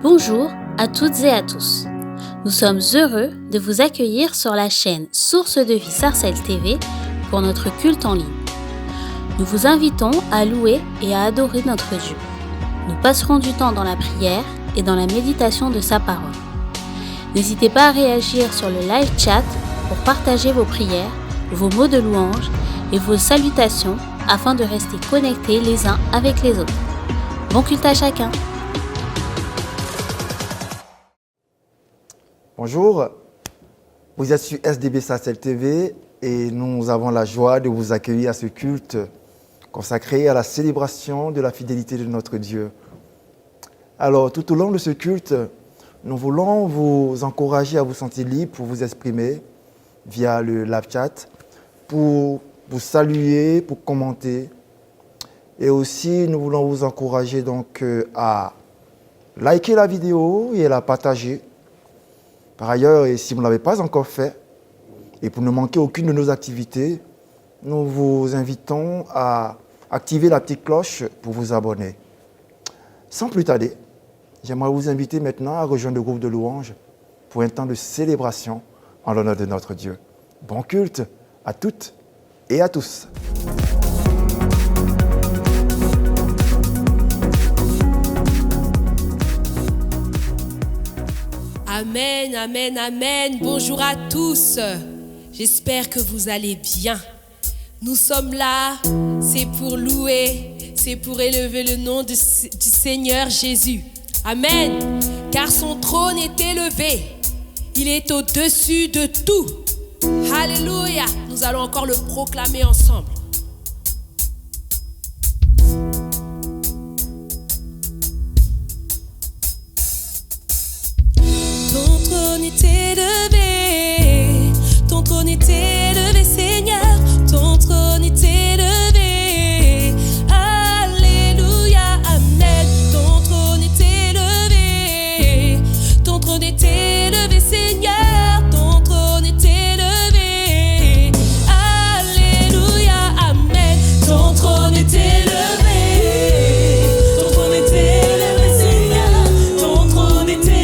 Bonjour à toutes et à tous. Nous sommes heureux de vous accueillir sur la chaîne Source de Vie Sarcelles TV pour notre culte en ligne. Nous vous invitons à louer et à adorer notre Dieu. Nous passerons du temps dans la prière et dans la méditation de sa parole. N'hésitez pas à réagir sur le live chat pour partager vos prières, vos mots de louange et vos salutations afin de rester connectés les uns avec les autres. Bon culte à chacun. Bonjour, vous êtes sur SDB Sarcelles TV et nous avons la joie de vous accueillir à ce culte consacré à la célébration de la fidélité de notre Dieu. Alors, tout au long de ce culte, nous voulons vous encourager à vous sentir libre pour vous exprimer via le live chat, pour vous saluer, pour commenter. Et aussi, nous voulons vous encourager donc à liker la vidéo et à la partager. Par ailleurs, et si vous ne l'avez pas encore fait, et pour ne manquer aucune de nos activités, nous vous invitons à activer la petite cloche pour vous abonner. Sans plus tarder, j'aimerais vous inviter maintenant à rejoindre le groupe de louanges pour un temps de célébration en l'honneur de notre Dieu. Bon culte à toutes et à tous. Amen, amen, amen. Bonjour à tous. J'espère que vous allez bien. Nous sommes là, c'est pour louer, c'est pour élever le nom du Seigneur Jésus. Amen. Car son trône est élevé. Il est au-dessus de tout. Alléluia. Nous allons encore le proclamer ensemble. Ton trône est élevé, ton trône est élevé, Seigneur, ton trône est élevé. Alléluia, amen. Ton trône est élevé, ton trône est élevé, Seigneur, ton trône est élevé. Alléluia, amen. Ton trône est élevé, ton trône est élevé, Seigneur, ton trône est élevé.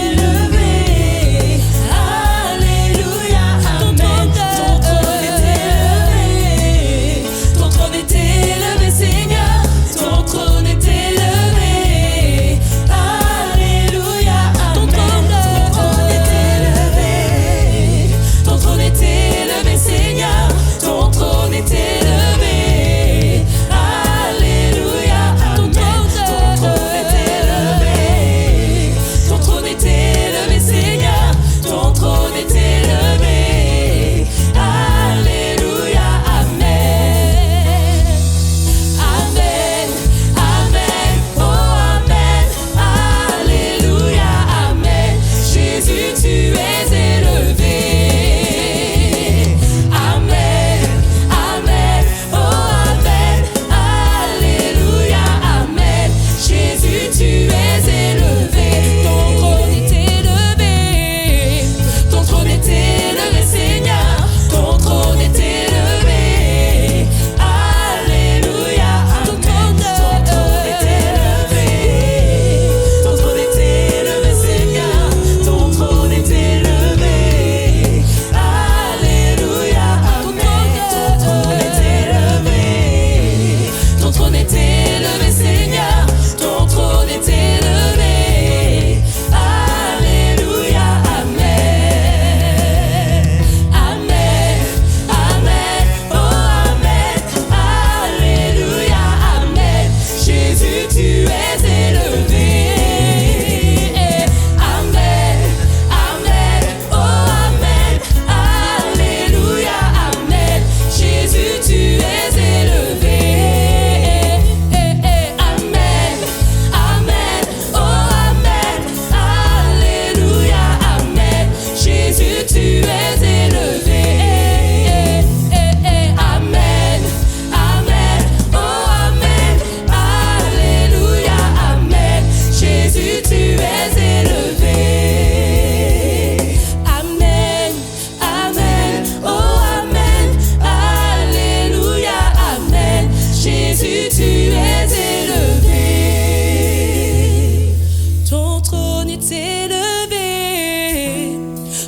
est élevé.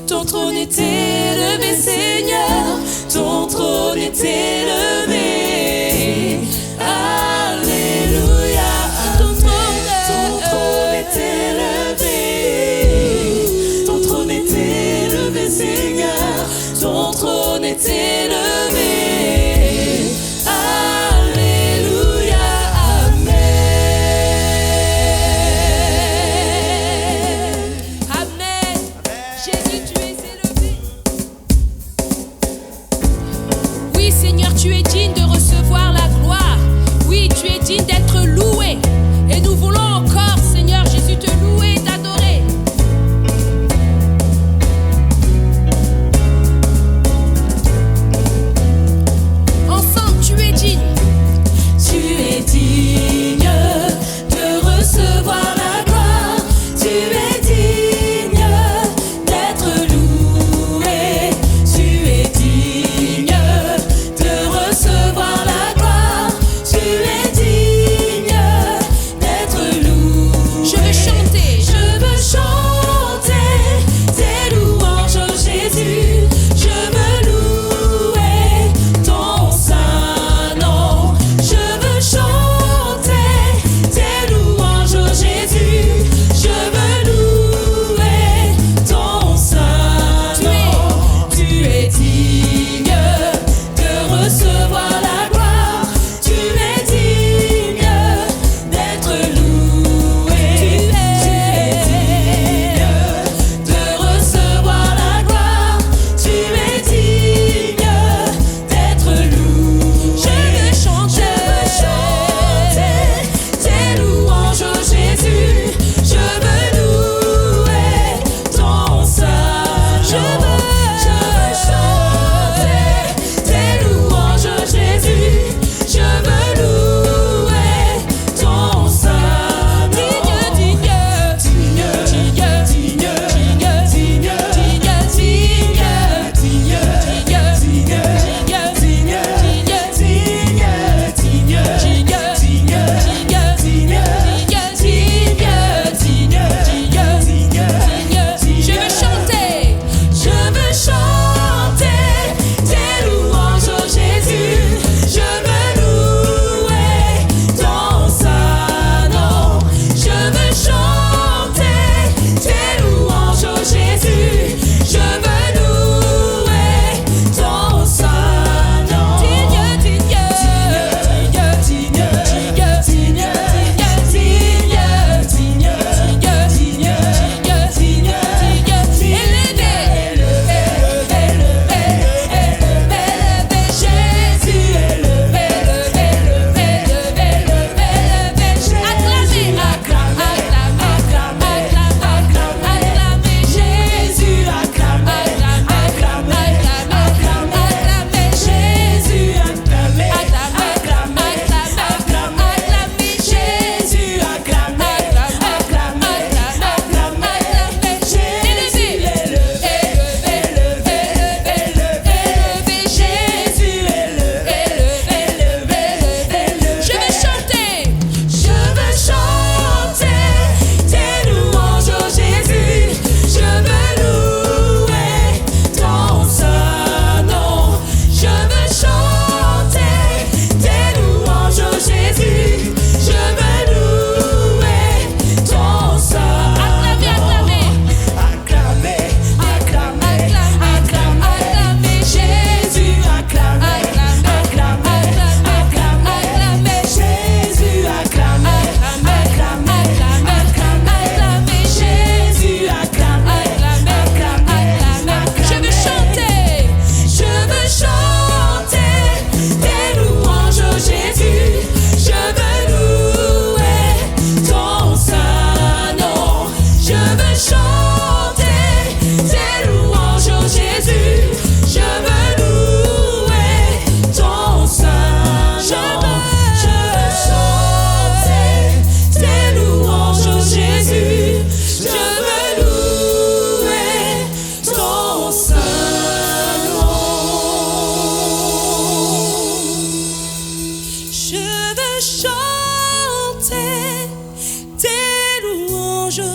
Ton trône est élevé, Seigneur. Ton trône est élevé. Alléluia. Ton trône est élevé. Ton trône est élevé, Seigneur. Ton trône est élevé. Alléluia. Amen. Amen. Jésus, tu es élevé. Oui, Seigneur, tu es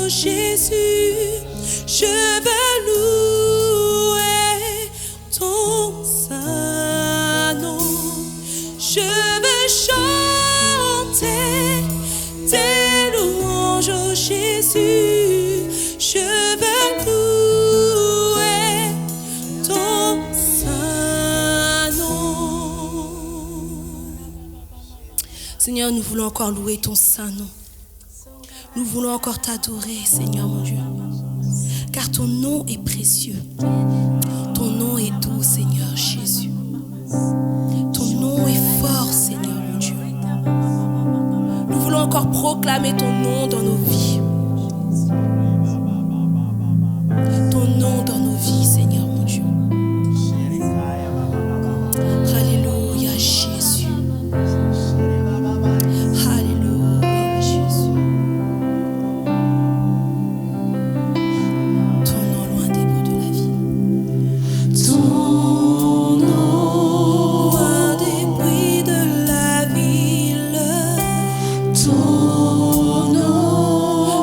Jésus, je veux louer ton saint nom. Je veux chanter tes louanges, oh Jésus. Je veux louer ton saint nom. Seigneur, nous voulons encore louer ton saint nom. Nous voulons encore t'adorer, Seigneur mon Dieu. Car ton nom est précieux. Ton nom est doux, Seigneur Jésus. Ton nom est fort, Seigneur mon Dieu. Nous voulons encore proclamer ton nom dans nos vies. Ton nom dans nos vies, Seigneur mon Dieu. Alléluia, Jésus. Alléluia, Jésus. Ton nom loin des bruits de la vie. Ton nom loin des bruits de la ville. Ton nom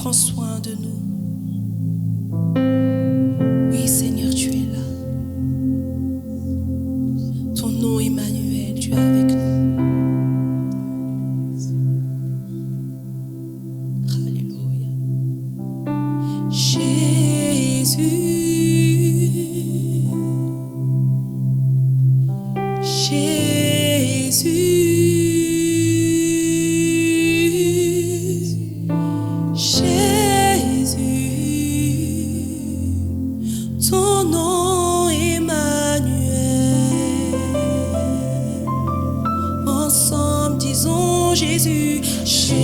prends soin de nous. Oui, Seigneur, tu es là. Ton nom Emmanuel, tu es avec nous. Alléluia. Ton nom Emmanuel. Ensemble disons Jésus, Jésus.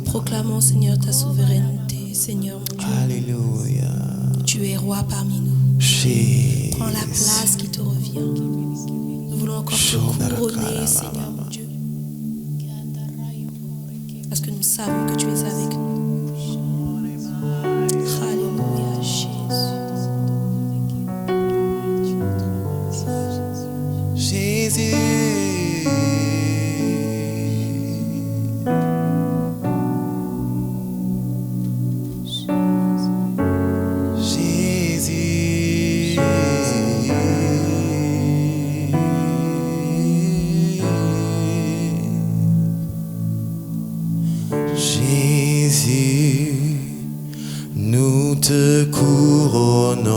Proclamons, Seigneur, ta souveraineté, Seigneur mon Dieu. Alléluia. Tu es roi parmi nous. Prends la place qui te revient. Nous voulons encore te couronner, Seigneur mon Dieu. Parce que nous savons que tu es avec nous. Alléluia, Jésus. Jésus. Jésus, nous te couronnons,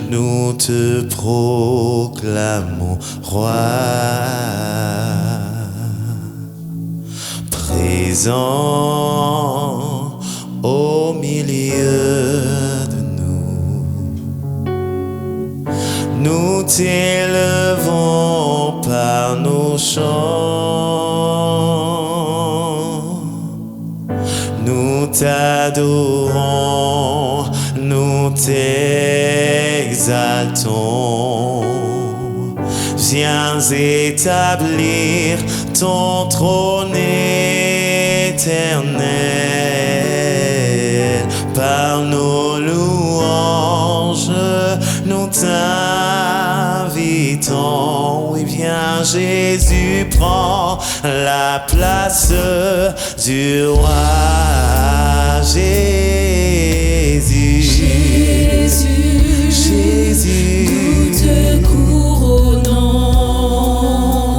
nous te proclamons roi, présent au milieu de nous. Nous t'élevons par nos chants, nous t'adorons, nous t'exaltons. Viens établir ton trône éternel. Par nos louanges, nous t'invitons. Oui, viens Jésus, prends la place du roi. Jésus, Jésus, Jésus, nous te couronnons,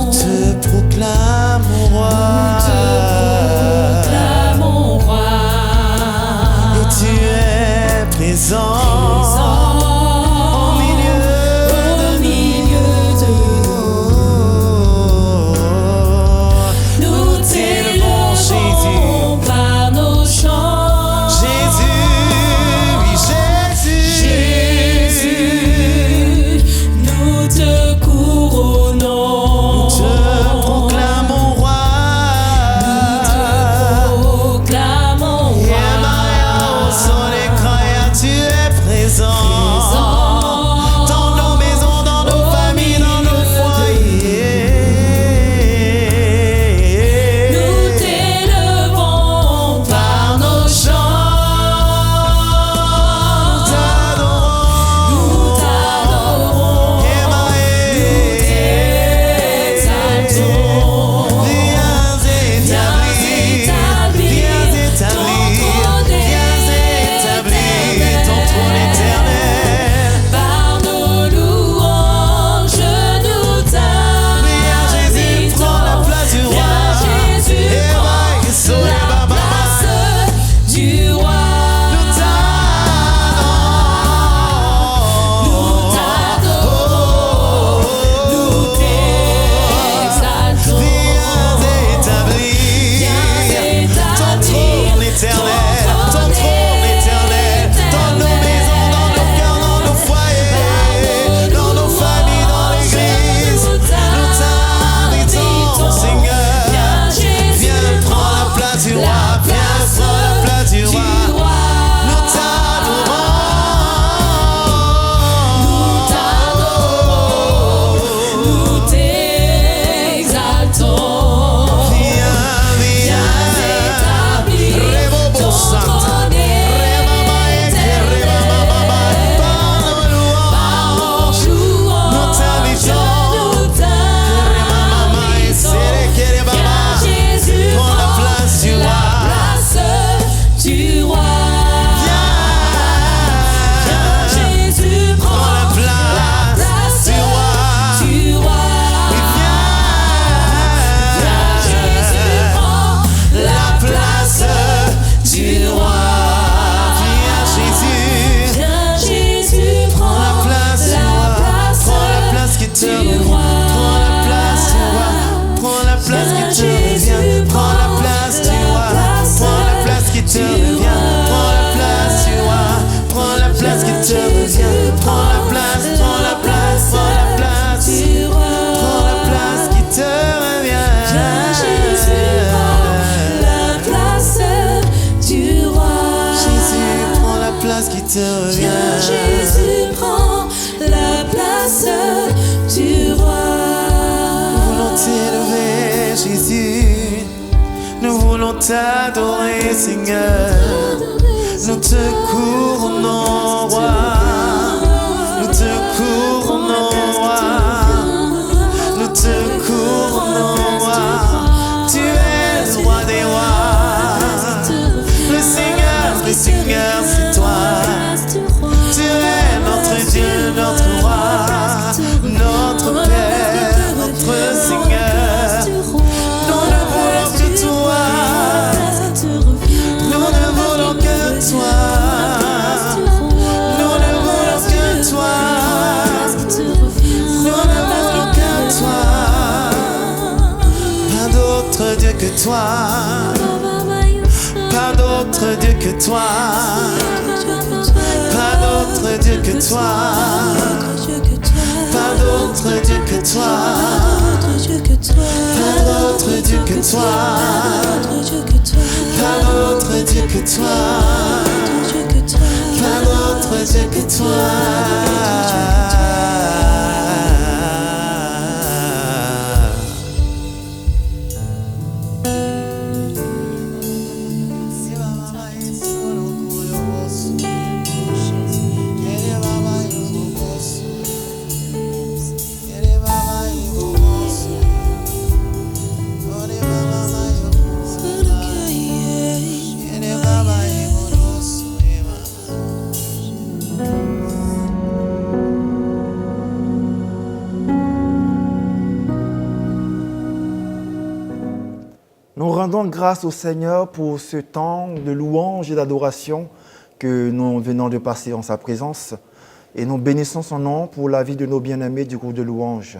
nous te proclamons roi. Et tu es présent. te revient. Prends la place du roi. Prends la place qui te revient. Prends la place du roi. Prends la place qui te revient. Prends la place, prends la place, prends la place du roi. Prends la place qui te revient. Jésus prend la place du roi. Jésus prend la place qui te revient. Jésus prend la place du roi. Nous voulons t'élever, Jésus. Nous voulons t'adorer, Seigneur. Nous te couronnons, roi. Nous te couronnons, roi. Nous te couronnons, roi. Tu es le roi des rois. Le Seigneur, c'est toi. Tu es notre Dieu, notre roi, notre Père, notre Seigneur. Nous ne voulons que toi. Nous ne voulons que toi. Nous ne voulons que toi. Nous ne voulons que toi. Pas d'autre Dieu que toi. Pas d'autre Dieu que toi. Pas d'autre Dieu que toi. Pas d'autre Dieu que toi. Pas d'autre Dieu que toi. Pas d'autre Dieu que toi. Pas d'autre Dieu que toi. Nous rendons grâce au Seigneur pour ce temps de louange et d'adoration que nous venons de passer en sa présence. Et nous bénissons son nom pour la vie de nos bien-aimés du groupe de louange.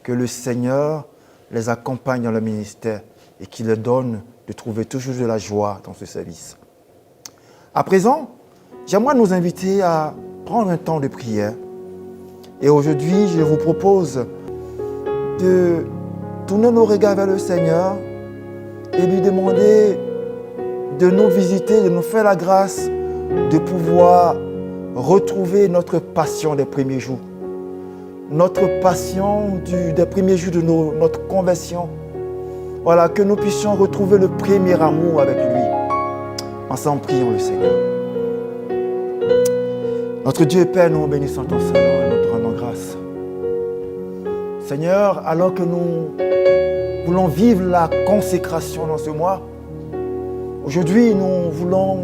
Que le Seigneur les accompagne dans le ministère et qu'il leur donne de trouver toujours de la joie dans ce service. À présent, j'aimerais nous inviter à prendre un temps de prière. Et aujourd'hui, je vous propose de tourner nos regards vers le Seigneur et lui demander de nous visiter, de nous faire la grâce de pouvoir retrouver notre passion des premiers jours. Notre passion des premiers jours de notre conversion. Voilà, que nous puissions retrouver le premier amour avec lui. Ensemble, prions le Seigneur. Notre Dieu et Père, nous bénissons ton Saint-Nom et nous te rendons grâce. Seigneur, alors que nous voulons vivre la consécration dans ce mois, aujourd'hui, nous voulons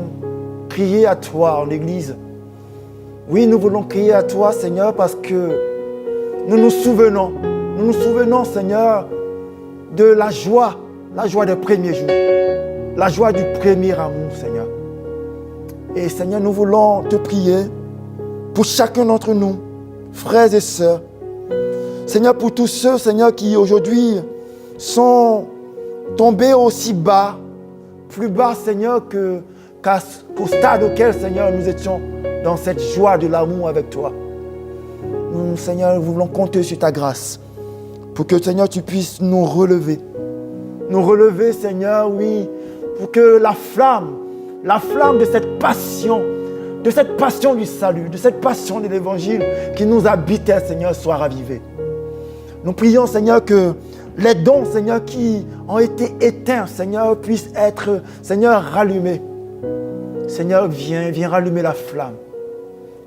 crier à toi en Église. Oui, nous voulons crier à toi, Seigneur, parce que nous nous souvenons, Seigneur, de la joie des premiers jours, la joie du premier amour, Seigneur. Et Seigneur, nous voulons te prier pour chacun d'entre nous, frères et sœurs. Seigneur, pour tous ceux, Seigneur, qui aujourd'hui sont tombés aussi bas, plus bas, Seigneur, qu'au stade auquel, Seigneur, nous étions dans cette joie de l'amour avec toi. Nous, Seigneur, nous voulons compter sur ta grâce pour que, Seigneur, tu puisses nous relever. Nous relever, Seigneur, oui, pour que la flamme de cette passion du salut, de cette passion de l'évangile qui nous habitait, Seigneur, soit ravivée. Nous prions, Seigneur, que les dons, Seigneur, qui ont été éteints, Seigneur, puissent être, Seigneur, rallumés. Seigneur, viens rallumer la flamme.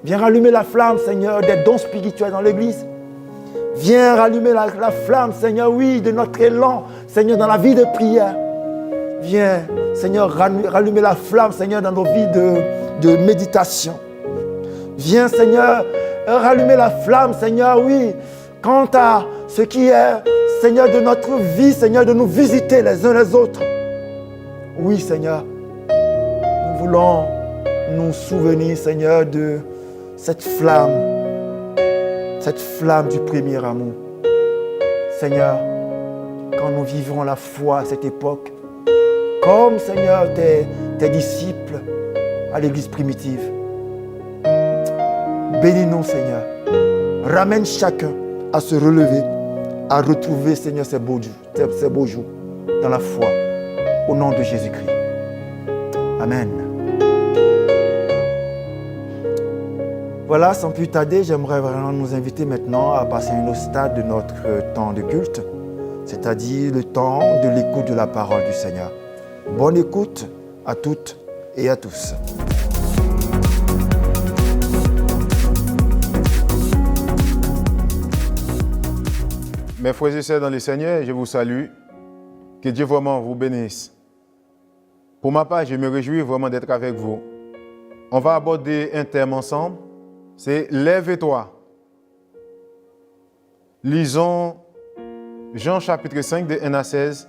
Viens rallumer la flamme, Seigneur, des dons spirituels dans l'Église. Viens rallumer la flamme, Seigneur, oui, de notre élan, Seigneur, dans la vie de prière. Viens, Seigneur, rallumer la flamme, Seigneur, dans nos vies de méditation. Viens, Seigneur, rallumer la flamme, Seigneur, oui, quant à ce qui est, Seigneur, de notre vie, Seigneur, de nous visiter les uns les autres. Oui, Seigneur, nous voulons nous souvenir, Seigneur, de cette flamme du premier amour. Seigneur, quand nous vivons la foi à cette époque, comme Seigneur tes disciples à l'église primitive. Bénis-nous Seigneur. Ramène chacun à se relever, à retrouver Seigneur ces beaux jours dans la foi. Au nom de Jésus-Christ. Amen. Voilà, sans plus tarder, j'aimerais vraiment nous inviter maintenant à passer à un autre stade de notre temps de culte, c'est-à-dire le temps de l'écoute de la parole du Seigneur. Bonne écoute à toutes et à tous. Mes frères et sœurs dans le Seigneur, je vous salue. Que Dieu vraiment vous bénisse. Pour ma part, je me réjouis vraiment d'être avec vous. On va aborder un thème ensemble, c'est « Lève-toi ». Lisons Jean chapitre 5, de 1 à 16.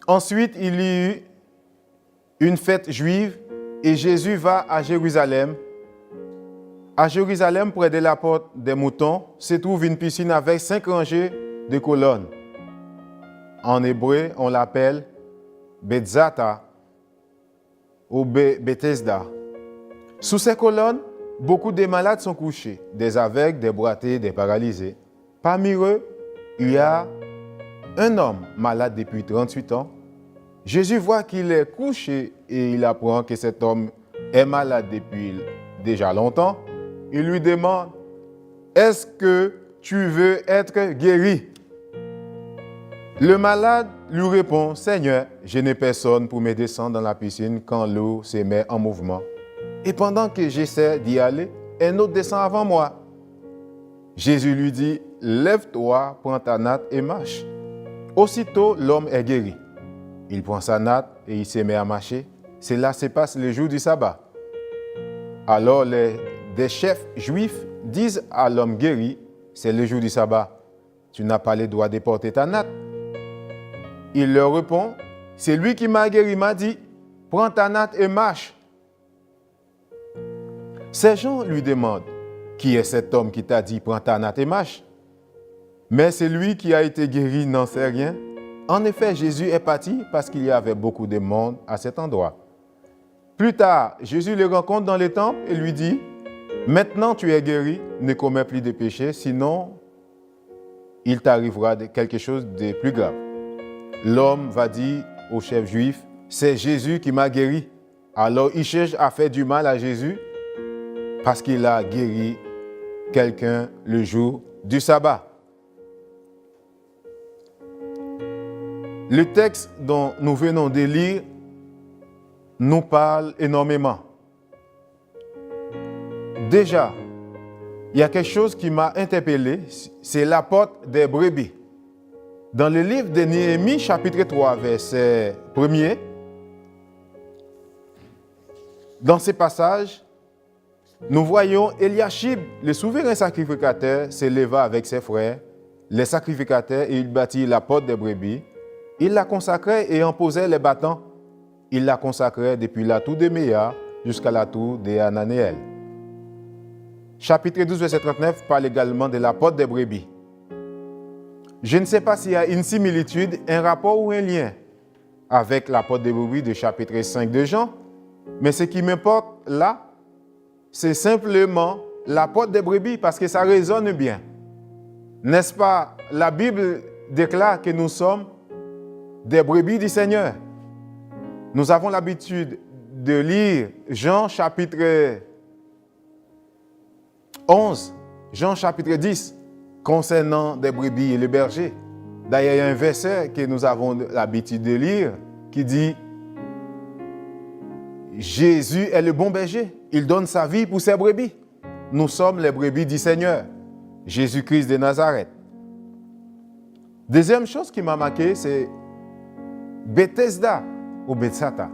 Ensuite, il y eut une fête juive et Jésus va à Jérusalem. À Jérusalem, près de la porte des moutons, se trouve une piscine avec 5 rangées de colonnes. En hébreu, on l'appelle Betzata ou Bethesda. Sous ces colonnes, beaucoup de malades sont couchés, des aveugles, des boités, des paralysés. Parmi eux, il y a un homme malade depuis 38 ans. Jésus voit qu'il est couché et il apprend que cet homme est malade depuis déjà longtemps. Il lui demande, « Est-ce que tu veux être guéri ?» Le malade lui répond, « Seigneur, je n'ai personne pour me descendre dans la piscine quand l'eau se met en mouvement. Et pendant que j'essaie d'y aller, un autre descend avant moi. » Jésus lui dit, « Lève-toi, prends ta natte et marche. » Aussitôt, l'homme est guéri. Il prend sa natte et il se met à marcher. Cela se passe le jour du sabbat. Alors des chefs juifs disent à l'homme guéri, « C'est le jour du sabbat. Tu n'as pas le droit de porter ta natte. » Il leur répond, « C'est lui qui m'a guéri, m'a dit, prends ta natte et marche. » Ces gens lui demandent, « Qui est cet homme qui t'a dit, prends ta natte et marche ?» Mais celui qui a été guéri n'en sait rien. En effet, Jésus est parti parce qu'il y avait beaucoup de monde à cet endroit. Plus tard, Jésus le rencontre dans le temple et lui dit, « Maintenant tu es guéri, ne commets plus de péché, sinon il t'arrivera quelque chose de plus grave. » L'homme va dire au chef juif, « C'est Jésus qui m'a guéri. » Alors il cherche à faire du mal à Jésus parce qu'il a guéri quelqu'un le jour du sabbat. Le texte dont nous venons de lire nous parle énormément. Déjà, il y a quelque chose qui m'a interpellé, c'est la porte des brebis. Dans le livre de Néhémie, chapitre 3, verset 1er, dans ce passage, nous voyons Eliashib, le souverain sacrificateur, se leva avec ses frères, les sacrificateurs, et il bâtit la porte des brebis. Il la consacrait et en posait les battants. Il la consacrait depuis la tour de Méa jusqu'à la tour de Hananéel. Chapitre 12, verset 39 parle également de la porte des brebis. Je ne sais pas s'il y a une similitude, un rapport ou un lien avec la porte des brebis de chapitre 5 de Jean, mais ce qui m'importe là, c'est simplement la porte des brebis parce que ça résonne bien. N'est-ce pas? La Bible déclare que nous sommes des brebis du Seigneur. Nous avons l'habitude de lire Jean chapitre 11, Jean chapitre 10, concernant des brebis et les bergers. D'ailleurs, il y a un verset que nous avons l'habitude de lire qui dit « Jésus est le bon berger, il donne sa vie pour ses brebis. Nous sommes les brebis du Seigneur, Jésus-Christ de Nazareth. » Deuxième chose qui m'a marqué, c'est Bethesda ou Bethsata,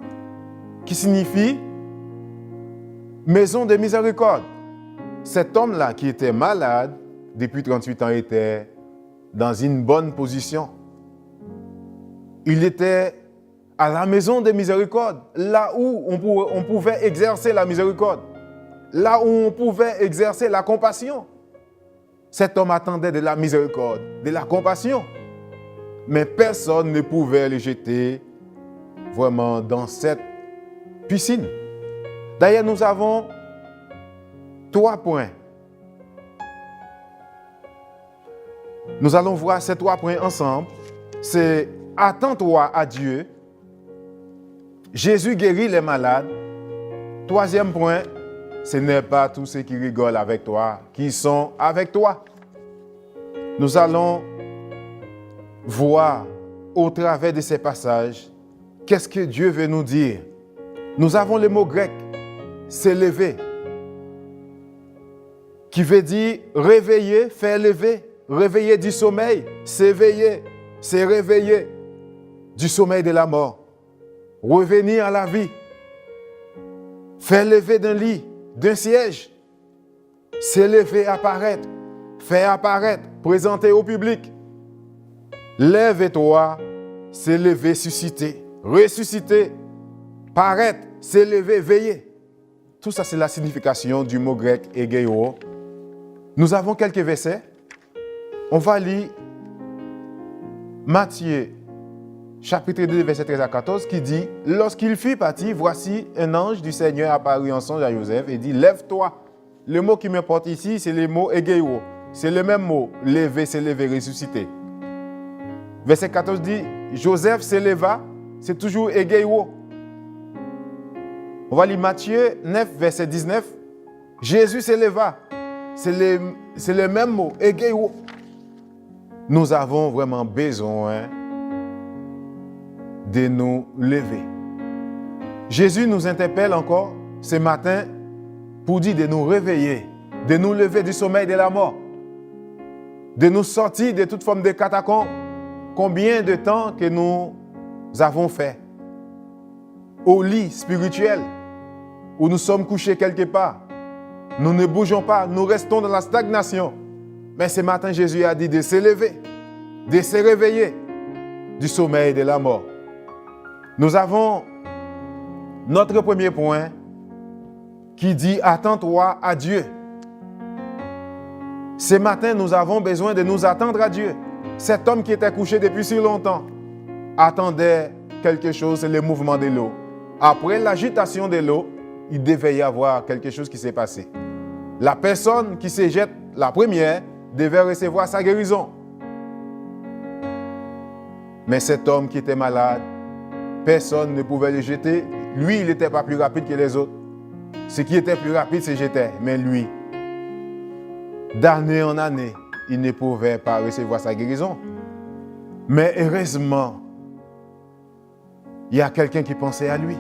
qui signifie maison de miséricorde. Cet homme-là qui était malade depuis 38 ans était dans une bonne position. Il était à la maison de miséricorde, là où on pouvait exercer la miséricorde, là où on pouvait exercer la compassion. Cet homme attendait de la miséricorde, de la compassion. Mais personne ne pouvait le jeter vraiment dans cette piscine. D'ailleurs, nous avons 3 points. Nous allons voir ces 3 points ensemble. C'est attends-toi à Dieu. Jésus guérit les malades. 3e point, ce n'est pas tous ceux qui rigolent avec toi qui sont avec toi. Nous allons voir au travers de ces passages qu'est-ce que Dieu veut nous dire. Nous avons le mot grec s'élever qui veut dire réveiller, faire lever, réveiller du sommeil, s'éveiller, se réveiller du sommeil de la mort, revenir à la vie, faire lever d'un lit, d'un siège, s'élever, apparaître, faire apparaître, présenter au public. Lève-toi, s'élever, susciter, ressusciter, paraître, s'élever, veiller. Tout ça, c'est la signification du mot grec égéo. Nous avons quelques versets. On va lire Matthieu, chapitre 2, verset 13 à 14, qui dit « Lorsqu'il fut parti, voici un ange du Seigneur apparut en songe à Joseph et dit « Lève-toi ». Le mot qui m'importe ici, c'est le mot égéo. C'est le même mot, lever, s'élever, ressusciter. Verset 14 dit « Joseph s'éleva », c'est toujours égéo. On va lire Matthieu 9, verset 19. « Jésus s'éleva », c'est le même mot, égéo. Nous avons vraiment besoin de nous lever. Jésus nous interpelle encore ce matin pour dire de nous réveiller, de nous lever du sommeil de la mort, de nous sortir de toute forme de catacombes. Combien de temps que nous avons fait au lit spirituel où nous sommes couchés quelque part. Nous ne bougeons pas, nous restons dans la stagnation. Mais ce matin, Jésus a dit de se lever, de se réveiller du sommeil de la mort. Nous avons notre premier point qui dit « Attends-toi à Dieu ». Ce matin, nous avons besoin de nous attendre à Dieu. Cet homme qui était couché depuis si longtemps attendait quelque chose, c'est le mouvement de l'eau. Après l'agitation de l'eau, il devait y avoir quelque chose qui s'est passé. La personne qui se jette la première devait recevoir sa guérison. Mais cet homme qui était malade, personne ne pouvait le jeter. Lui, il n'était pas plus rapide que les autres. Ce qui était plus rapide se jetait. Mais lui, d'année en année, il ne pouvait pas recevoir sa guérison. Mais heureusement, il y a quelqu'un qui pensait à lui.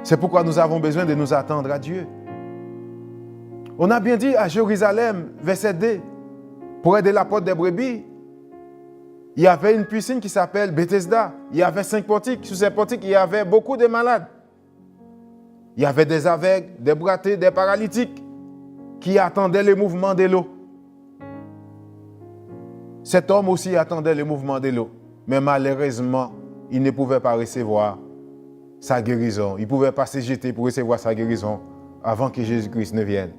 C'est pourquoi nous avons besoin de nous attendre à Dieu. On a bien dit à Jérusalem, verset 2, près de la porte des brebis, il y avait une piscine qui s'appelle Bethesda. Il y avait 5 portiques. Sous ces portiques, il y avait beaucoup de malades. Il y avait des aveugles, des brattés, des paralytiques qui attendaient le mouvement de l'eau. Cet homme aussi attendait le mouvement de l'eau. Mais malheureusement, il ne pouvait pas recevoir sa guérison. Il ne pouvait pas se jeter pour recevoir sa guérison avant que Jésus-Christ ne vienne.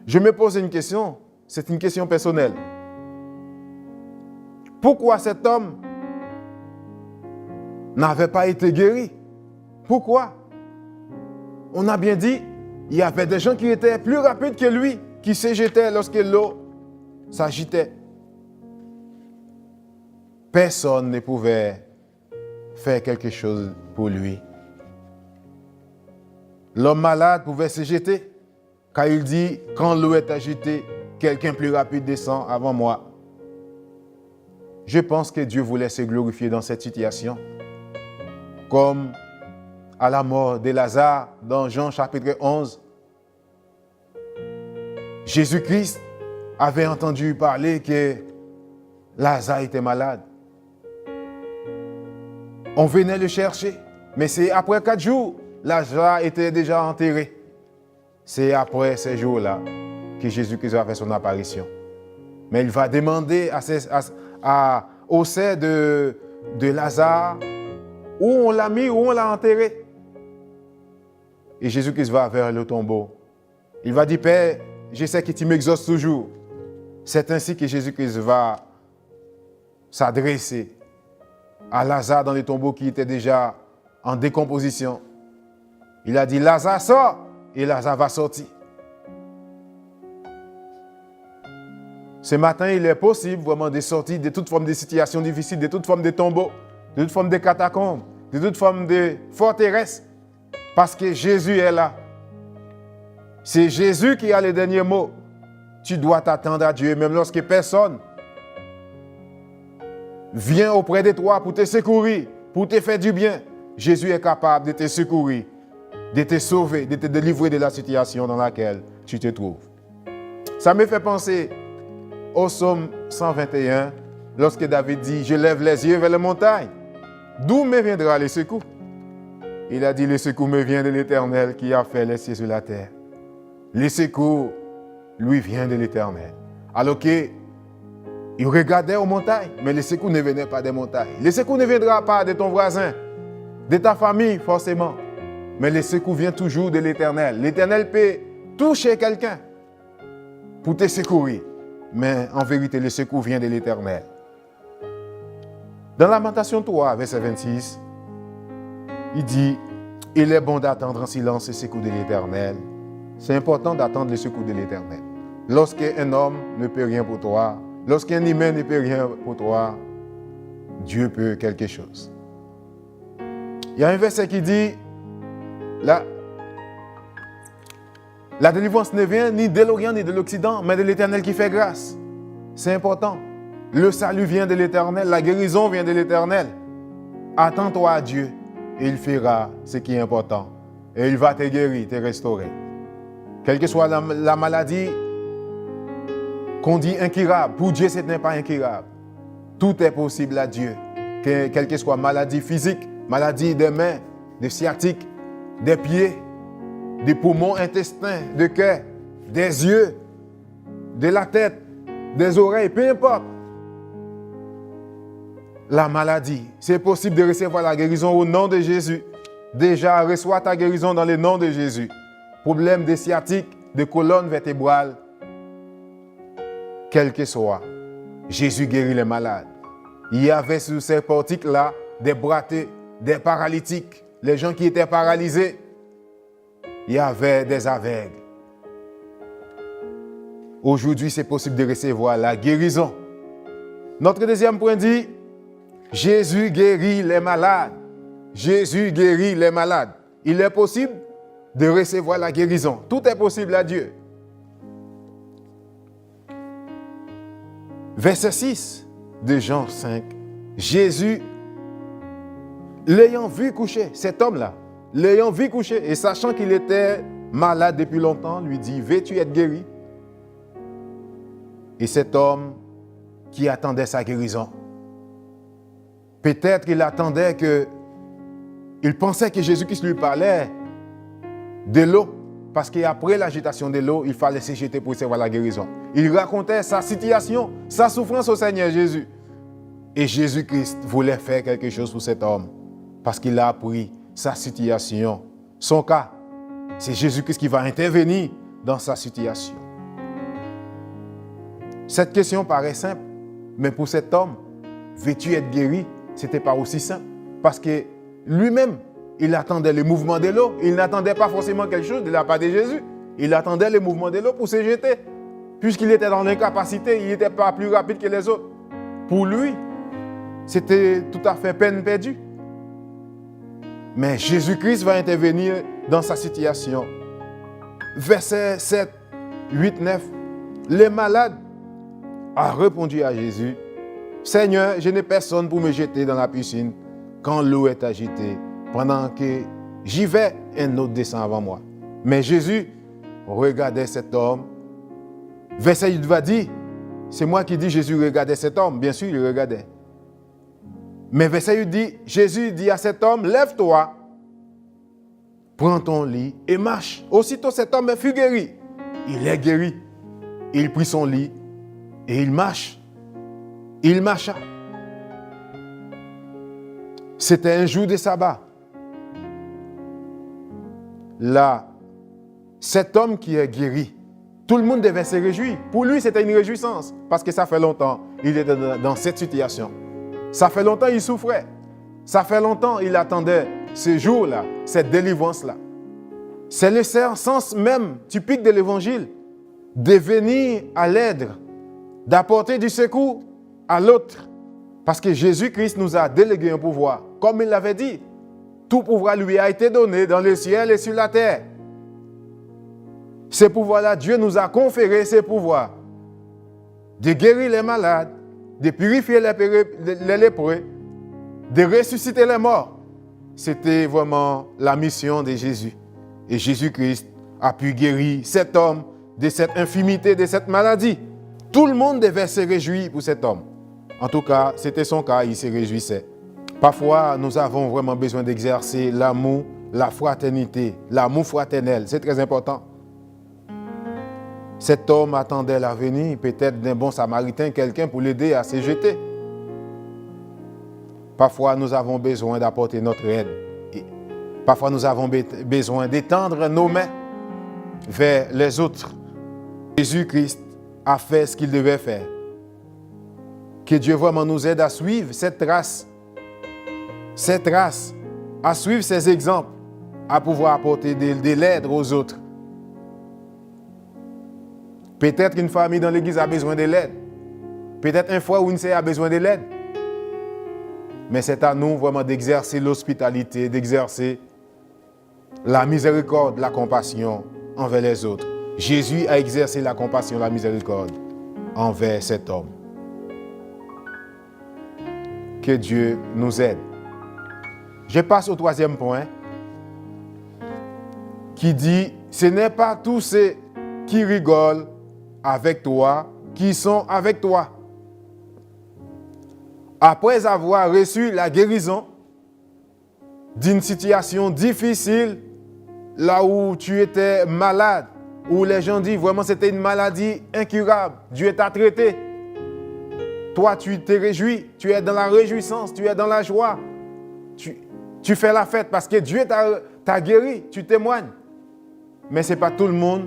Je me pose une question, c'est une question personnelle. Pourquoi cet homme n'avait pas été guéri? Pourquoi? On a bien dit, il y avait des gens qui étaient plus rapides que lui, qui se jetaient lorsque l'eau s'agitait. Personne ne pouvait faire quelque chose pour lui. L'homme malade pouvait se jeter, car il dit, quand l'eau est agitée, quelqu'un plus rapide descend avant moi. Je pense que Dieu voulait se glorifier dans cette situation. Comme à la mort de Lazare dans Jean chapitre 11. Jésus-Christ avait entendu parler que Lazare était malade. On venait le chercher, mais c'est après 4 jours, Lazare était déjà enterré. C'est après ces jours-là que Jésus-Christ a fait son apparition. Mais il va demander au sein de Lazare où on l'a mis, où on l'a enterré. Et Jésus-Christ va vers le tombeau. Il va dire, Père, je sais que tu m'exauces toujours. C'est ainsi que Jésus-Christ va s'adresser à Lazare dans les tombeaux qui étaient déjà en décomposition. Il a dit, Lazare sort, et Lazare va sortir. Ce matin, il est possible vraiment de sortir de toute forme de situation difficile, de toute forme de tombeaux, de toute forme de catacombes, de toute forme de forteresse, parce que Jésus est là. C'est Jésus qui a le dernier mot. Tu dois t'attendre à Dieu, même lorsque personne vient auprès de toi pour te secourir, pour te faire du bien. Jésus est capable de te secourir, de te sauver, de te délivrer de la situation dans laquelle tu te trouves. Ça me fait penser au psaume 121, lorsque David dit « Je lève les yeux vers les montagnes. D'où me viendra le secours ?» Il a dit « Le secours me vient de l'Éternel qui a fait les cieux sur la terre. » Le secours lui vient de l'Éternel. Alors qu'il regardait aux montagnes, mais le secours ne venait pas des montagnes. Le secours ne viendra pas de ton voisin, de ta famille forcément. Mais le secours vient toujours de l'Éternel. L'Éternel peut toucher quelqu'un pour te secourir. Mais en vérité, le secours vient de l'Éternel. Dans Lamentation 3, verset 26, il dit « Il est bon d'attendre en silence le secours de l'Éternel. » C'est important d'attendre le secours de l'Éternel. Lorsqu'un homme ne peut rien pour toi, lorsqu'un humain ne peut rien pour toi, Dieu peut quelque chose. Il y a un verset qui dit la délivrance ne vient ni de l'Orient ni de l'Occident, mais de l'Éternel qui fait grâce. C'est important. Le salut vient de l'Éternel, la guérison vient de l'Éternel. Attends-toi à Dieu et il fera ce qui est important. Et il va te guérir, te restaurer. Quelle que soit la maladie qu'on dit incurable, pour Dieu ce n'est pas incurable. Tout est possible à Dieu. Quelle que soit maladie physique, maladie des mains, des sciatiques, des pieds, des poumons, intestins, de cœur, des yeux, de la tête, des oreilles, peu importe. La maladie, c'est possible de recevoir la guérison au nom de Jésus. Déjà, reçois ta guérison dans le nom de Jésus. Problème de sciatique, de colonne vertébrale, quel que soit, Jésus guérit les malades. Il y avait sur ces portiques-là des boiteux, des paralytiques, les gens qui étaient paralysés. Il y avait des aveugles. Aujourd'hui, c'est possible de recevoir la guérison. Notre deuxième point dit, Jésus guérit les malades. Jésus guérit les malades. Il est possible de recevoir la guérison. Tout est possible à Dieu. Verset 6 de Jean 5. Jésus, l'ayant vu coucher, cet homme-là, l'ayant vu coucher et sachant qu'il était malade depuis longtemps, lui dit, veux-tu être guéri? Et cet homme qui attendait sa guérison, peut-être qu'il attendait il pensait que Jésus-Christ lui parlait de l'eau, parce qu'après l'agitation de l'eau, il fallait se jeter pour recevoir la guérison. Il racontait sa situation, sa souffrance au Seigneur Jésus. Et Jésus-Christ voulait faire quelque chose pour cet homme, parce qu'il a appris sa situation, son cas. C'est Jésus-Christ qui va intervenir dans sa situation. Cette question paraît simple, mais pour cet homme, veux-tu être guéri? Ce n'était pas aussi simple, parce que lui-même, il attendait le mouvement de l'eau. Il n'attendait pas forcément quelque chose de la part de Jésus. Il attendait le mouvement de l'eau pour se jeter. Puisqu'il était dans l'incapacité, il n'était pas plus rapide que les autres. Pour lui, c'était tout à fait peine perdue. Mais Jésus-Christ va intervenir dans sa situation. Verset 7, 8, 9. Le malade a répondu à Jésus, « Seigneur, je n'ai personne pour me jeter dans la piscine quand l'eau est agitée. Pendant que j'y vais, un autre descend avant moi. » Mais Jésus regardait cet homme. Verset 8 va dire, c'est moi qui dis Jésus regardait cet homme. Bien sûr, il regardait. Mais verset 8 dit, Jésus dit à cet homme, lève-toi, prends ton lit et marche. Aussitôt cet homme fut guéri. Il est guéri. Il prit son lit et il marche. Il marcha. C'était un jour de sabbat. Là, cet homme qui est guéri, Tout le monde devait se réjouir. Pour lui, c'était une réjouissance parce que ça fait longtemps qu'il était dans cette situation. Ça fait longtemps qu'il souffrait. Ça fait longtemps qu'il attendait ce jour-là, cette délivrance-là. C'est le sens même typique de l'évangile, de venir à l'aide, d'apporter du secours à l'autre. Parce que Jésus-Christ nous a délégué un pouvoir. Comme il l'avait dit, tout pouvoir lui a été donné dans le ciel et sur la terre. Ce pouvoir-là, Dieu nous a conféré ce pouvoir de guérir les malades, de purifier les lépreux, de ressusciter les morts. C'était vraiment la mission de Jésus. Et Jésus-Christ a pu guérir cet homme de cette infirmité, de cette maladie. Tout le monde devait se réjouir pour cet homme. En tout cas, c'était son cas, il se réjouissait. Parfois, nous avons vraiment besoin d'exercer l'amour, la fraternité, l'amour fraternel. C'est très important. Cet homme attendait la venue, peut-être d'un bon samaritain, quelqu'un pour l'aider à se jeter. Parfois, nous avons besoin d'apporter notre aide. Et parfois, nous avons besoin d'étendre nos mains vers les autres. Jésus-Christ a fait ce qu'il devait faire. Que Dieu vraiment nous aide à suivre cette trace, à suivre ces exemples, à pouvoir apporter de l'aide aux autres. Peut-être qu'une famille dans l'église a besoin de l'aide. Peut-être un frère ou une sœur a besoin de l'aide. Mais c'est à nous vraiment d'exercer l'hospitalité, d'exercer la miséricorde, la compassion envers les autres. Jésus a exercé la compassion, la miséricorde envers cet homme. Que Dieu nous aide. Je passe au troisième point qui dit, ce n'est pas tous ceux qui rigolent avec toi qui sont avec toi. Après avoir reçu la guérison d'une situation difficile, là où tu étais malade, où les gens disent vraiment c'était une maladie incurable, Dieu t'a traité. Toi, tu te réjouis, tu es dans la réjouissance, tu es dans la joie. Tu fais la fête parce que Dieu t'a guéri, tu témoignes. Mais ce n'est pas tout le monde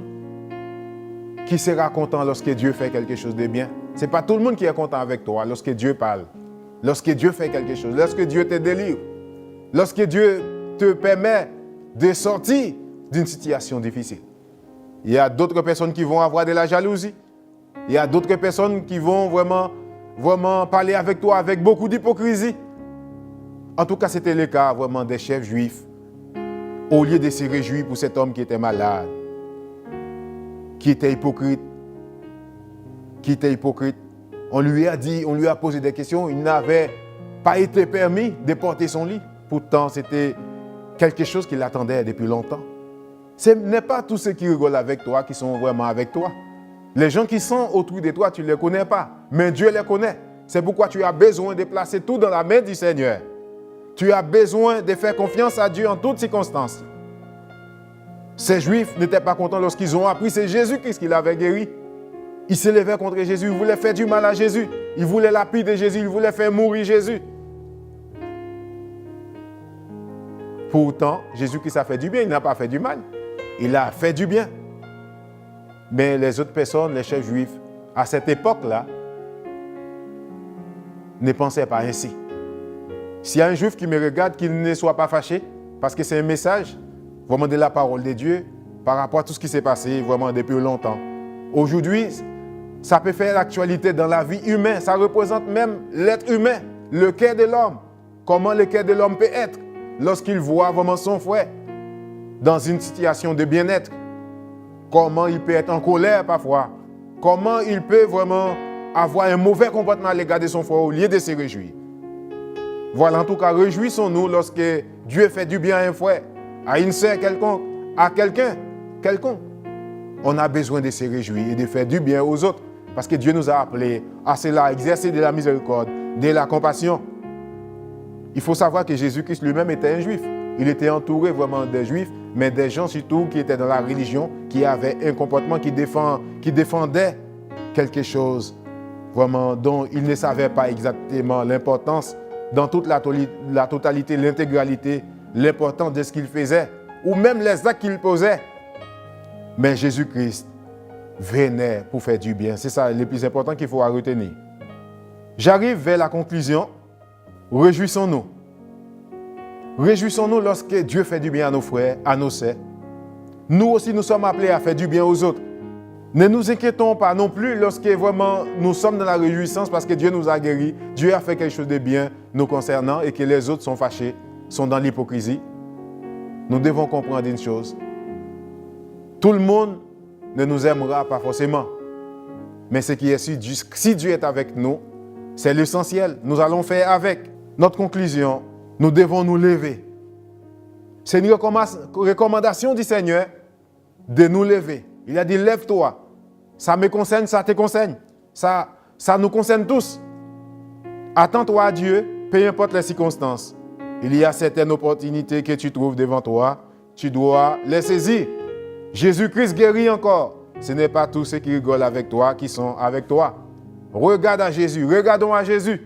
qui sera content lorsque Dieu fait quelque chose de bien. Ce n'est pas tout le monde qui est content avec toi lorsque Dieu parle, lorsque Dieu fait quelque chose, lorsque Dieu te délivre, lorsque Dieu te permet de sortir d'une situation difficile. Il y a d'autres personnes qui vont avoir de la jalousie. Il y a d'autres personnes qui vont vraiment parler avec toi avec beaucoup d'hypocrisie. En tout cas, c'était le cas vraiment des chefs juifs. Au lieu de se réjouir pour cet homme qui était malade, qui était hypocrite, on lui a dit, on lui a posé des questions, il n'avait pas été permis de porter son lit. Pourtant, c'était quelque chose qui l'attendait depuis longtemps. Ce n'est pas tous ceux qui rigolent avec toi qui sont vraiment avec toi. Les gens qui sont autour de toi, tu ne les connais pas, mais Dieu les connaît. C'est pourquoi tu as besoin de placer tout dans la main du Seigneur. Tu as besoin de faire confiance à Dieu en toutes circonstances. Ces Juifs n'étaient pas contents lorsqu'ils ont appris que c'est Jésus-Christ qui l'avait guéri. Ils se levaient contre Jésus, ils voulaient faire du mal à Jésus. Ils voulaient lapider Jésus, ils voulaient faire mourir Jésus. Pourtant, Jésus-Christ a fait du bien, il n'a pas fait du mal. Il a fait du bien. Mais les autres personnes, les chefs juifs, à cette époque-là, ne pensaient pas ainsi. S'il y a un juif qui me regarde, qu'il ne soit pas fâché, parce que c'est un message vraiment de la parole de Dieu par rapport à tout ce qui s'est passé vraiment depuis longtemps. Aujourd'hui, ça peut faire l'actualité dans la vie humaine. Ça représente même l'être humain, le cœur de l'homme. Comment le cœur de l'homme peut être lorsqu'il voit vraiment son frère dans une situation de bien-être. Comment il peut être en colère parfois. Comment il peut vraiment avoir un mauvais comportement à l'égard de son frère au lieu de se réjouir. Voilà, en tout cas, réjouissons-nous lorsque Dieu fait du bien à un frère, à une sœur quelconque, à quelqu'un. On a besoin de se réjouir et de faire du bien aux autres parce que Dieu nous a appelés à cela, à exercer de la miséricorde, de la compassion. Il faut savoir que Jésus-Christ lui-même était un juif. Il était entouré vraiment des juifs, mais des gens surtout qui étaient dans la religion, qui avaient un comportement qui défendait quelque chose vraiment dont ils ne savaient pas exactement l'importance dans toute la totalité, l'intégralité, l'importance de ce qu'il faisait, ou même les actes qu'il posait. Mais Jésus-Christ venait pour faire du bien. C'est ça le plus important qu'il faut retenir. J'arrive vers la conclusion. Réjouissons-nous. Réjouissons-nous lorsque Dieu fait du bien à nos frères, à nos sœurs. Nous aussi, nous sommes appelés à faire du bien aux autres. Ne nous inquiétons pas non plus lorsque vraiment nous sommes dans la réjouissance parce que Dieu nous a guéris, Dieu a fait quelque chose de bien nous concernant et que les autres sont fâchés, sont dans l'hypocrisie. Nous devons comprendre une chose. Tout le monde ne nous aimera pas forcément. Mais ce qui est sûr, si Dieu est avec nous, c'est l'essentiel. Nous allons faire avec. Notre conclusion, nous devons nous lever. C'est une recommandation du Seigneur de nous lever. Il a dit, lève-toi. Ça me concerne, ça te concerne. Ça nous concerne tous. Attends-toi à Dieu, peu importe les circonstances. Il y a certaines opportunités que tu trouves devant toi. Tu dois les saisir. Jésus-Christ guérit encore. Ce n'est pas tous ceux qui rigolent avec toi qui sont avec toi. Regarde à Jésus. Regardons à Jésus.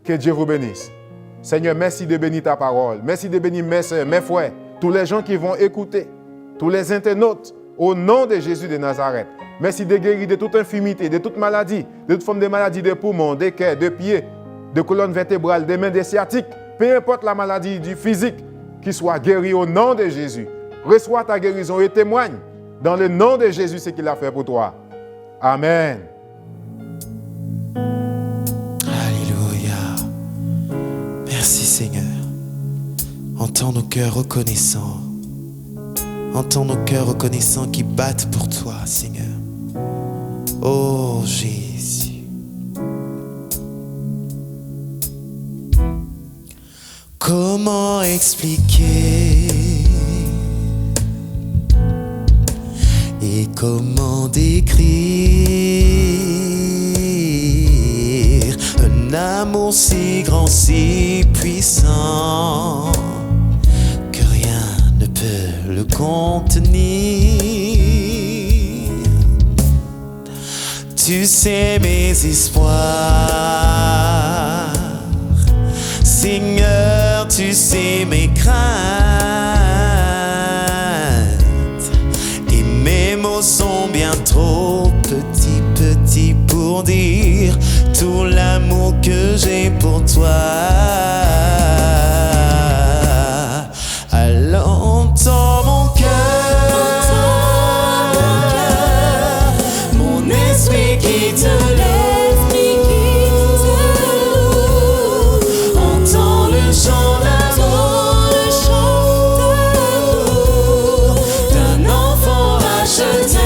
Que Dieu vous bénisse. Seigneur, merci de bénir ta parole. Merci de bénir mes soeurs, mes frères, tous les gens qui vont écouter, tous les internautes, au nom de Jésus de Nazareth. Merci de guérir de toute infirmité, de toute maladie, de toute forme de maladie de poumons, de cœur, de pieds, de colonne vertébrale, des mains, des sciatiques. Peu importe la maladie du physique, qui soit guérie au nom de Jésus. Reçois ta guérison et témoigne dans le nom de Jésus ce qu'il a fait pour toi. Amen. Merci Seigneur. Entends nos cœurs reconnaissants. Entends nos cœurs reconnaissants qui battent pour toi, Seigneur. Oh Jésus. Comment expliquer et comment décrire un amour si grand, si puissant que rien ne peut le contenir. Tu sais mes espoirs, Seigneur, tu sais mes craintes, et mes mots sont bien trop petits pour dire tout l'amour que j'ai pour toi. Alors entends mon cœur, mon esprit qui te lève, entends le chant d'amour d'un enfant racheté.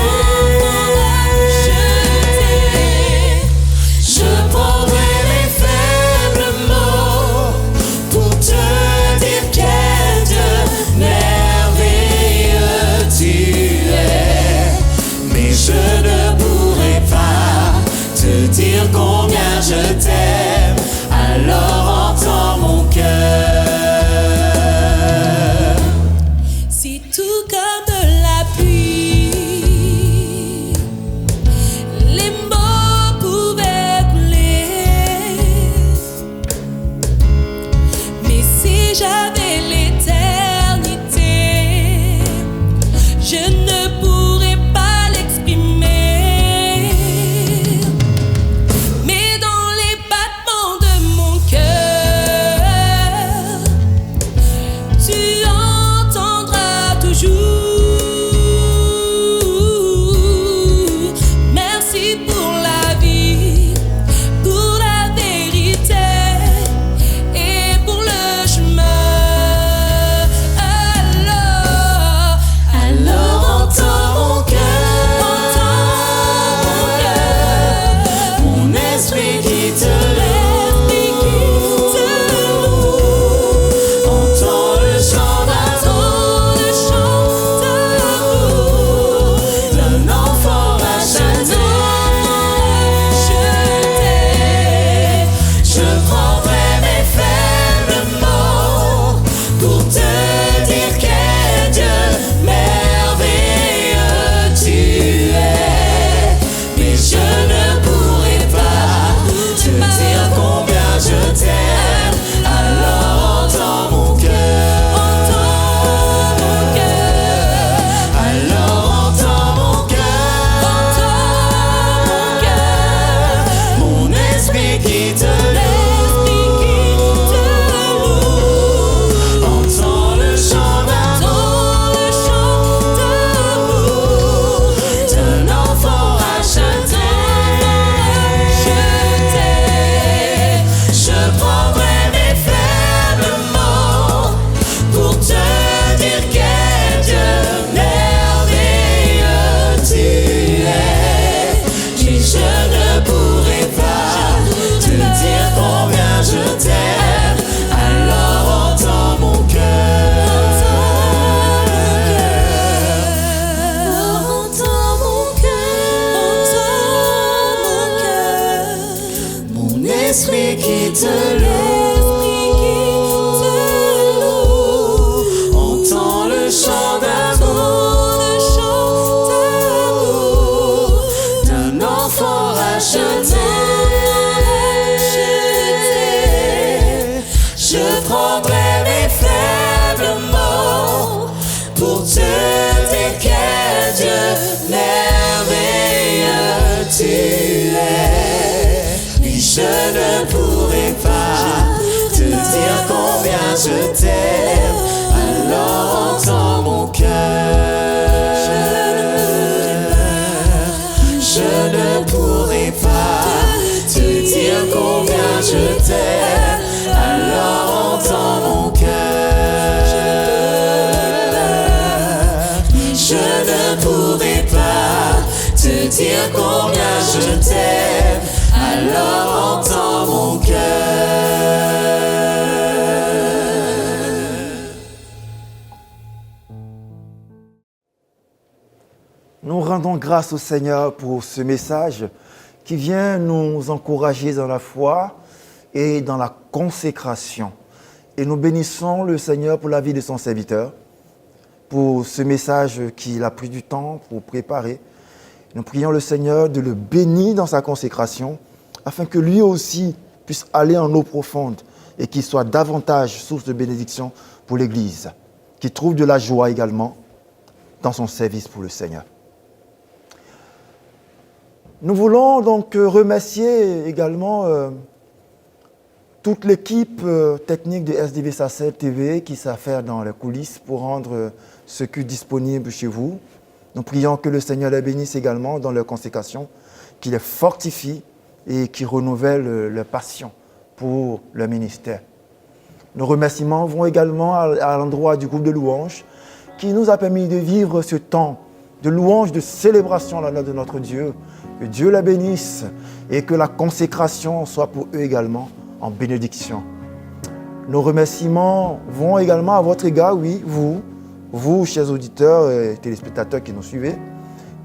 Dire combien je t'aime, alors entends mon cœur. C'est tout comme de la pluie, les mots pouvaient couler, mais si j'avais l'éternité, je ne pourrais pas l'exprimer. Chemin loue. Entends le chant d'amour d'un enfant racheté. Je prendrai mes faibles mots pour te dire quel Dieu merveilleux tu es. Oui, je ne pourrai pas te dire combien je t'aime, alors entends mon cœur. Je ne pourrai pas te dire combien je t'aime, alors entends mon cœur. Je ne pourrai pas te dire combien je t'aime, alors entends mon cœur. Nous rendons grâce au Seigneur pour ce message qui vient nous encourager dans la foi et dans la consécration. Et nous bénissons le Seigneur pour la vie de son serviteur, pour ce message qu'il a pris du temps pour préparer. Nous prions le Seigneur de le bénir dans sa consécration, afin que lui aussi puisse aller en eau profonde et qu'il soit davantage source de bénédiction pour l'Église, qu'il trouve de la joie également dans son service pour le Seigneur. Nous voulons donc remercier également toute l'équipe technique de SDB Sarcelles TV qui s'affaire dans les coulisses pour rendre ce culte disponible chez vous. Nous prions que le Seigneur les bénisse également dans leur consécration, qu'il les fortifie et qu'il renouvelle leur passion pour le ministère. Nos remerciements vont également à l'endroit du groupe de louanges qui nous a permis de vivre ce temps de louange, de célébration à l'honneur de notre Dieu. Que Dieu les bénisse et que la consécration soit pour eux également en bénédiction. Nos remerciements vont également à votre égard, oui, vous, chers auditeurs et téléspectateurs qui nous suivez.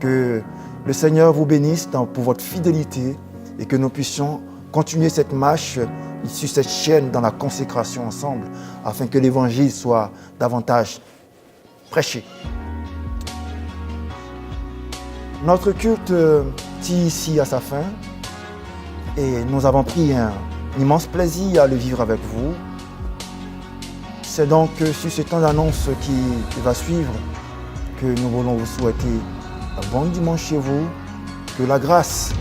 Que le Seigneur vous bénisse pour votre fidélité et que nous puissions continuer cette marche sur cette chaîne dans la consécration ensemble afin que l'Évangile soit davantage prêché. Notre culte tire ici à sa fin et nous avons pris un immense plaisir à le vivre avec vous. C'est donc sur ce temps d'annonce qui va suivre que nous voulons vous souhaiter un bon dimanche chez vous, que la grâce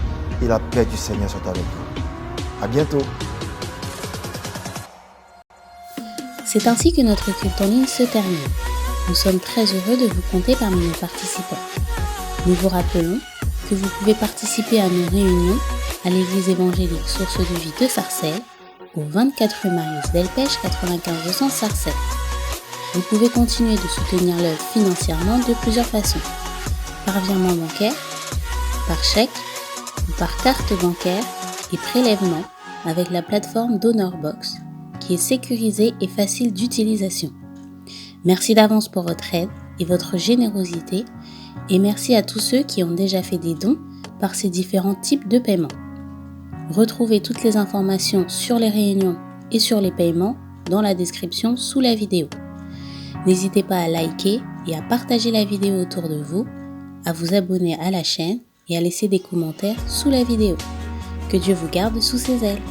et la paix du Seigneur soient avec vous. À bientôt. C'est ainsi que notre culte en ligne se termine. Nous sommes très heureux de vous compter parmi nos participants. Nous vous rappelons que vous pouvez participer à nos réunions à l'église évangélique Source de Vie de Sarcelles, au 24 rue Marius Delpech 95 200 Sarcelles. Vous pouvez continuer de soutenir l'œuvre financièrement de plusieurs façons. Par virement bancaire, par chèque ou par carte bancaire et prélèvement avec la plateforme DonorBox qui est sécurisée et facile d'utilisation. Merci d'avance pour votre aide et votre générosité et merci à tous ceux qui ont déjà fait des dons par ces différents types de paiements. Retrouvez toutes les informations sur les réunions et sur les paiements dans la description sous la vidéo. N'hésitez pas à liker et à partager la vidéo autour de vous, à vous abonner à la chaîne et à laisser des commentaires sous la vidéo. Que Dieu vous garde sous ses ailes.